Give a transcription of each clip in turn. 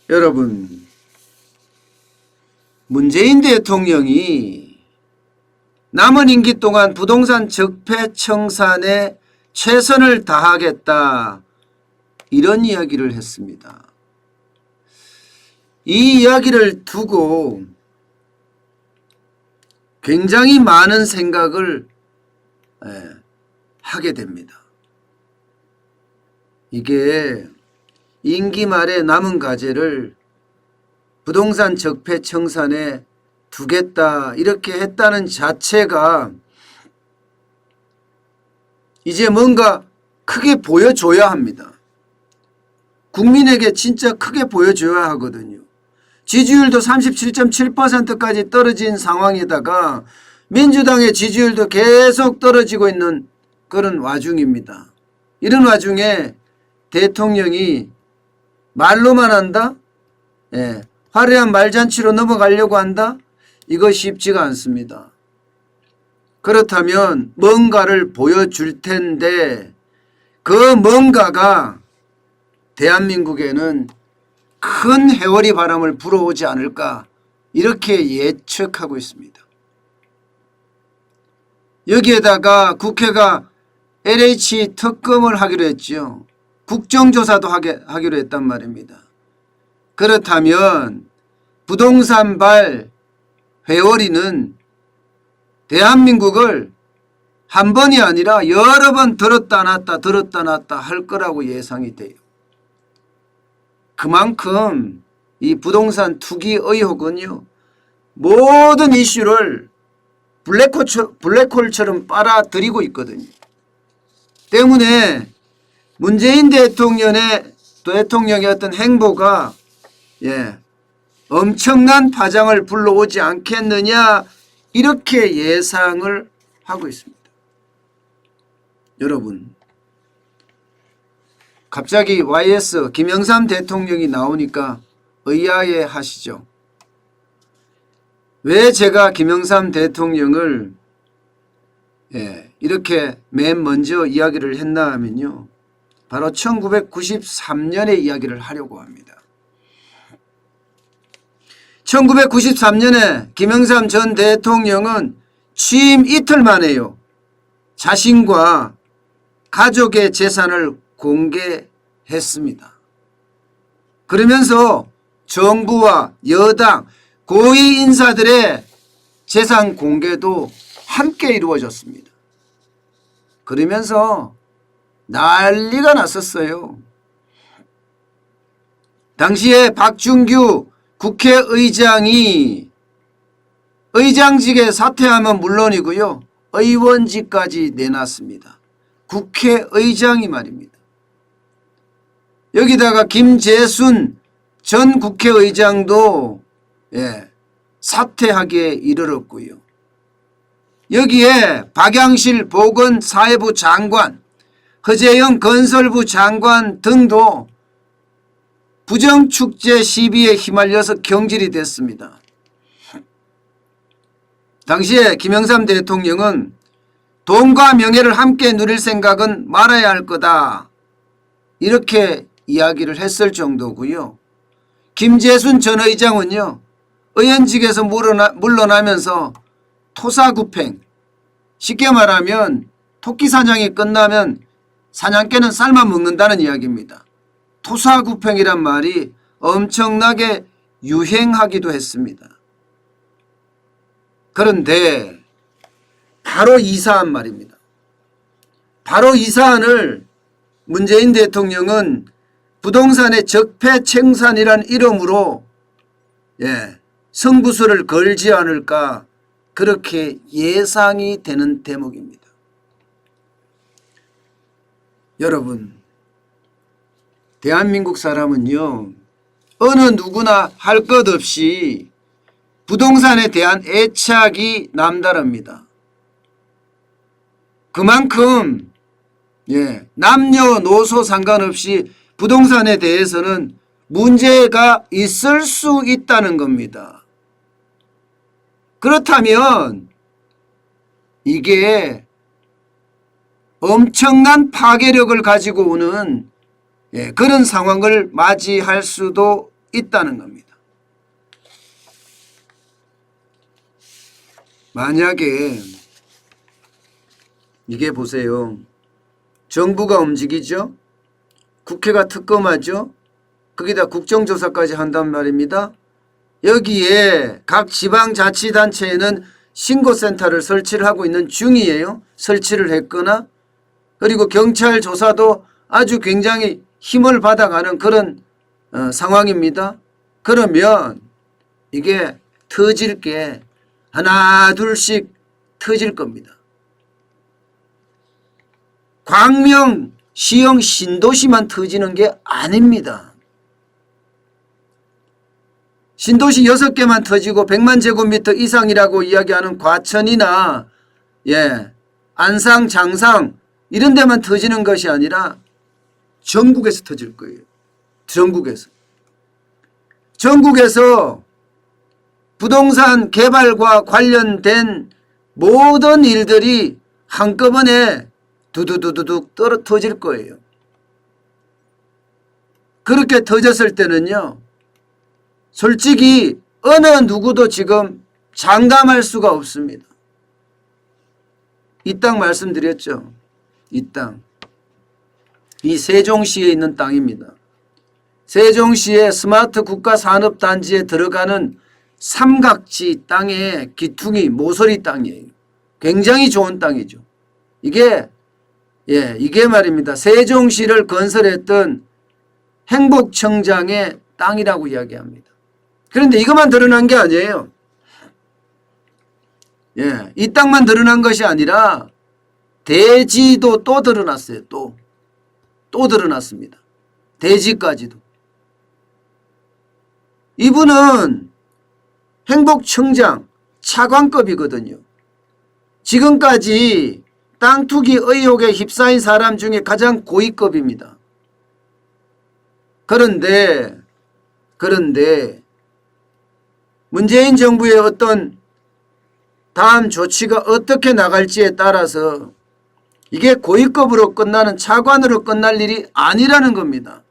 여러분, 문재인 대통령이 남은 임기 동안 부동산 적폐 청산에 최선을 다하겠다, 이런 이야기를 했습니다. 이 이야기를 두고 굉장히 많은 생각을 하게 됩니다. 이게 임기 말에 남은 과제를 부동산 적폐 청산에 두겠다, 이렇게 했다는 자체가 이제 뭔가 크게 보여줘야 합니다. 국민에게 진짜 크게 보여줘야 하거든요. 지지율도 37.7%까지 떨어진 상황에다가 민주당의 지지율도 계속 떨어지고 있는 그런 와중입니다. 이런 와중에 대통령이 말로만 한다? 화려한 말잔치로 넘어가려고 한다? 이거 쉽지가 않습니다. 그렇다면 뭔가를 보여줄 텐데 그 뭔가가 대한민국에는 큰 해오리 바람을 불어오지 않을까, 이렇게 예측하고 있습니다. 여기에다가 국회가 LH 특검을 하기로 했죠. 국정조사도 하기로 했단 말입니다. 그렇다면 부동산발 회오리는 대한민국을 한 번이 아니라 여러 번 들었다 놨다 할 거라고 예상이 돼요. 그만큼 이 부동산 투기 의혹은요, 모든 이슈를 블랙홀처럼 빨아들이고 있거든요. 때문에 문재인 대통령의 어떤 행보가 엄청난 파장을 불러오지 않겠느냐, 이렇게 예상을 하고 있습니다. 여러분, 갑자기 YS 김영삼 대통령이 나오니까 의아해 하시죠. 왜 제가 김영삼 대통령을 이렇게 맨 먼저 이야기를 했나 하면요, 바로 1993년의 이야기를 하려고 합니다. 1993년에 김영삼 전 대통령은 취임 이틀 만에요, 자신과 가족의 재산을 공개했습니다. 그러면서 정부와 여당, 고위 인사들의 재산 공개도 함께 이루어졌습니다. 그러면서 난리가 났었어요. 당시에 박준규 국회의장이 의장직에 사퇴하면 물론이고요, 의원직까지 내놨습니다. 국회의장이 말입니다. 여기다가 김재순 전 국회의장도 사퇴하기에 이르렀고요. 여기에 박양실 보건사회부 장관, 허재영 건설부 장관 등도 부정축제 시비에 휘말려서 경질이 됐습니다. 당시에 김영삼 대통령은 돈과 명예를 함께 누릴 생각은 말아야 할 거다, 이렇게 이야기를 했을 정도고요. 김재순 전 의장은요, 의원직에서 물러나면서 토사구팽, 쉽게 말하면 토끼 사냥이 끝나면 사냥개는 삶아 먹는다는 이야기입니다. 토사구팽이란 말이 엄청나게 유행하기도 했습니다. 그런데 바로 이 사안 말입니다. 바로 이 사안을 문재인 대통령은 부동산의 적폐 청산이란 이름으로 승부수를 걸지 않을까, 그렇게 예상이 되는 대목입니다. 여러분, 대한민국 사람은요, 어느 누구나 할 것 없이 부동산에 대한 애착이 남다릅니다. 그만큼 남녀노소 상관없이 부동산에 대해서는 문제가 있을 수 있다는 겁니다. 그렇다면 이게 엄청난 파괴력을 가지고 오는 그런 상황을 맞이할 수도 있다는 겁니다. 만약에 이게 보세요. 정부가 움직이죠. 국회가 특검하죠. 거기다 국정조사까지 한단 말입니다. 여기에 각 지방자치단체에는 신고센터를 설치를 하고 있는 중이에요. 설치를 했거나 그리고 경찰 조사도 아주 굉장히 힘을 받아가는 그런 상황입니다. 그러면 이게 터질 게 하나 둘씩 터질 겁니다. 광명, 시형, 신도시만 터지는 게 아닙니다. 신도시 6개만 터지고 100만 제곱미터 이상이라고 이야기하는 과천이나 안상, 장상 이런 데만 터지는 것이 아니라 전국에서 터질 거예요. 전국에서 부동산 개발과 관련된 모든 일들이 한꺼번에 두두두두둑 터질 거예요. 그렇게 터졌을 때는요. 솔직히 어느 누구도 지금 장담할 수가 없습니다. 이 땅 말씀드렸죠. 이 땅. 이 세종시에 있는 땅입니다. 세종시의 스마트 국가산업단지에 들어가는 삼각지 땅의 기퉁이 모서리 땅이에요. 굉장히 좋은 땅이죠. 이게 말입니다. 세종시를 건설했던 행복청장의 땅이라고 이야기합니다. 그런데 이것만 드러난 게 아니에요. 이 땅만 드러난 것이 아니라 대지도 또 드러났어요. 또 드러났습니다. 대지까지도. 이분은 행복청장 차관급이거든요. 지금까지 땅 투기 의혹에 휩싸인 사람 중에 가장 고위급입니다. 그런데 문재인 정부의 어떤 다음 조치가 어떻게 나갈지에 따라서 이게 고위급으로 끝나는 차관으로 끝날 일이 아니라는 겁니다.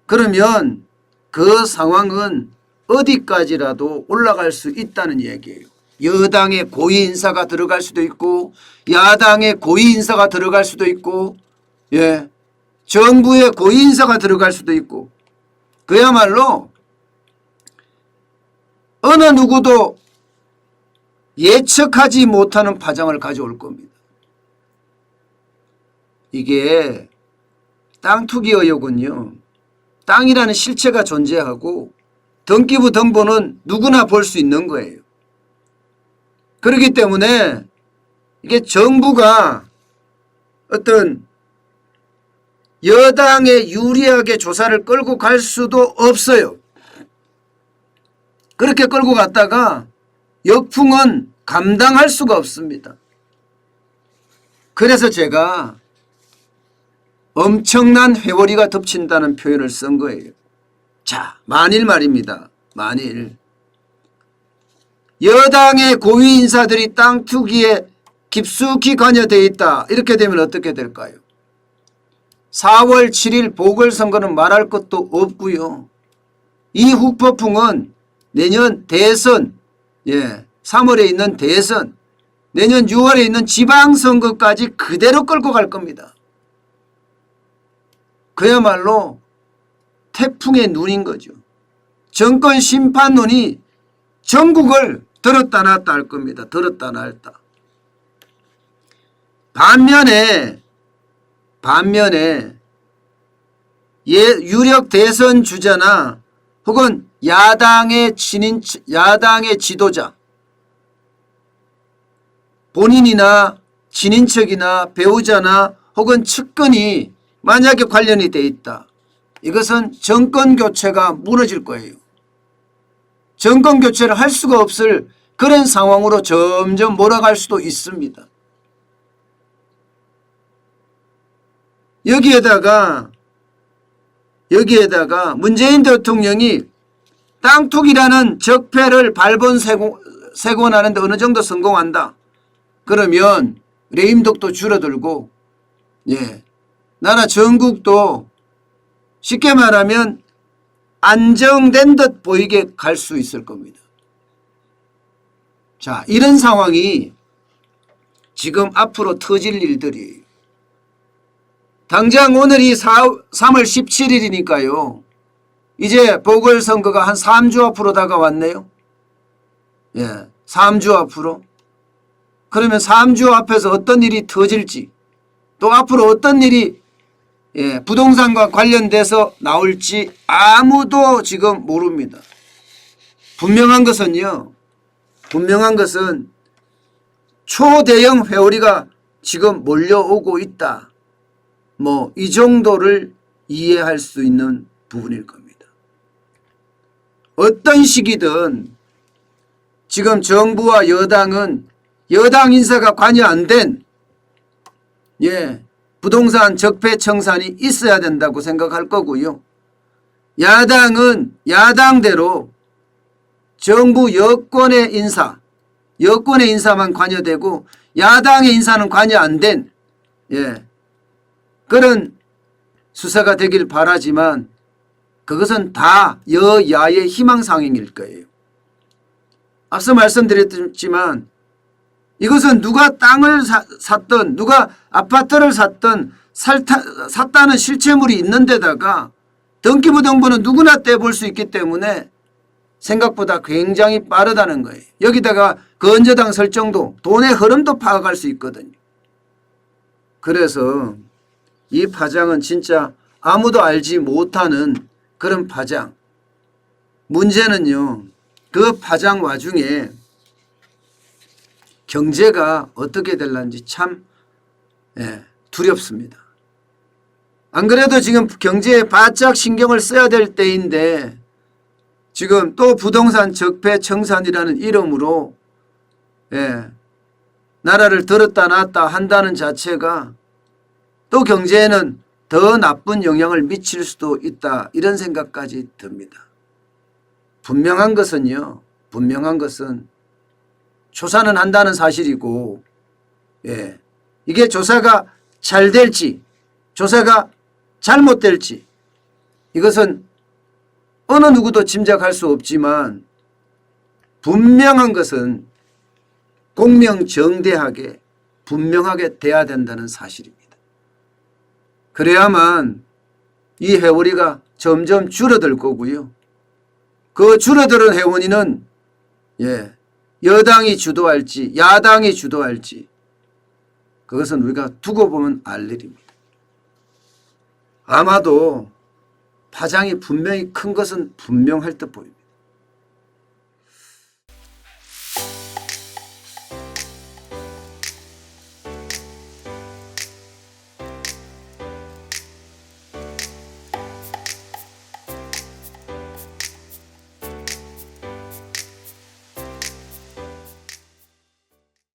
그러면 그 상황은 어디까지라도 올라갈 수 있다는 얘기예요. 여당의 고위 인사가 들어갈 수도 있고 야당의 고위 인사가 들어갈 수도 있고 정부의 고위 인사가 들어갈 수도 있고 그야말로 어느 누구도 예측하지 못하는 파장을 가져올 겁니다. 이게 땅 투기 의혹은요. 땅이라는 실체가 존재하고 등기부 등본은 누구나 볼 수 있는 거예요. 그렇기 때문에 이게 정부가 어떤 여당에 유리하게 조사를 끌고 갈 수도 없어요. 그렇게 끌고 갔다가 역풍은 감당할 수가 없습니다. 그래서 제가 엄청난 회오리가 덮친다는 표현을 쓴 거예요. 자, 만일 말입니다. 만일 여당의 고위 인사들이 땅 투기에 깊숙이 관여되어 있다. 이렇게 되면 어떻게 될까요? 4월 7일 보궐선거는 말할 것도 없고요. 이 후폭풍은 내년 대선, 3월에 있는 대선, 내년 6월에 있는 지방선거까지 그대로 끌고 갈 겁니다. 그야말로 태풍의 눈인 거죠. 정권 심판론이 전국을 들었다 놨다 할 겁니다. 들었다 놨다. 반면에 유력 대선 주자나 혹은 야당의 지도자, 본인이나 친인척이나 배우자나 혹은 측근이 만약에 관련이 돼 있다. 이것은 정권 교체가 무너질 거예요. 정권 교체를 할 수가 없을 그런 상황으로 점점 몰아갈 수도 있습니다. 여기에다가 문재인 대통령이 땅 투기라는 적폐를 발본색원하는데 어느 정도 성공한다. 그러면 레임덕도 줄어들고 나라 전국도 쉽게 말하면 안정된 듯 보이게 갈 수 있을 겁니다. 자, 이런 상황이 지금 앞으로 터질 일들이에요. 당장 오늘이 3월 17일이니까요. 이제 보궐선거가 한 3주 앞으로 다가왔네요. 예, 3주 앞으로. 그러면 3주 앞에서 어떤 일이 터질지, 또 앞으로 어떤 일이 부동산과 관련돼서 나올지 아무도 지금 모릅니다. 분명한 것은 초대형 회오리가 지금 몰려오고 있다. 뭐 이 정도를 이해할 수 있는 부분일 겁니다. 어떤 시기든 지금 정부와 여당은 여당 인사가 관여 안 된 부동산 적폐청산이 있어야 된다고 생각할 거고요. 야당은 야당대로 정부 여권의 인사만 관여되고 야당의 인사는 관여 안 된 그런 수사가 되길 바라지만 그것은 다 여야의 희망사항일 거예요. 앞서 말씀드렸지만 이것은 누가 땅을 샀든 누가 아파트를 샀든 샀다는 실체물이 있는 데다가 등기부등본은 누구나 떼볼 수 있기 때문에 생각보다 굉장히 빠르다는 거예요. 여기다가 건저당 설정도 돈의 흐름도 파악할 수 있거든요. 그래서 이 파장은 진짜 아무도 알지 못하는 그런 파장. 문제는요, 그 파장 와중에 경제가 어떻게 될런지 참 두렵습니다. 안 그래도 지금 경제에 바짝 신경을 써야 될 때인데 지금 또 부동산 적폐청산이라는 이름으로 나라를 들었다 놨다 한다는 자체가 또 경제에는 더 나쁜 영향을 미칠 수도 있다, 이런 생각까지 듭니다. 분명한 것은 조사는 한다는 사실이고 이게 조사가 잘 될지 조사가 잘못될지 이것은 어느 누구도 짐작할 수 없지만 분명한 것은 공명정대하게 분명하게 돼야 된다는 사실입니다. 그래야만 이 회오리가 점점 줄어들 거고요. 그 줄어드는 회오리는 여당이 주도할지 야당이 주도할지 그것은 우리가 두고 보면 알 일입니다. 아마도 파장이 분명히 큰 것은 분명할 듯 보입니다.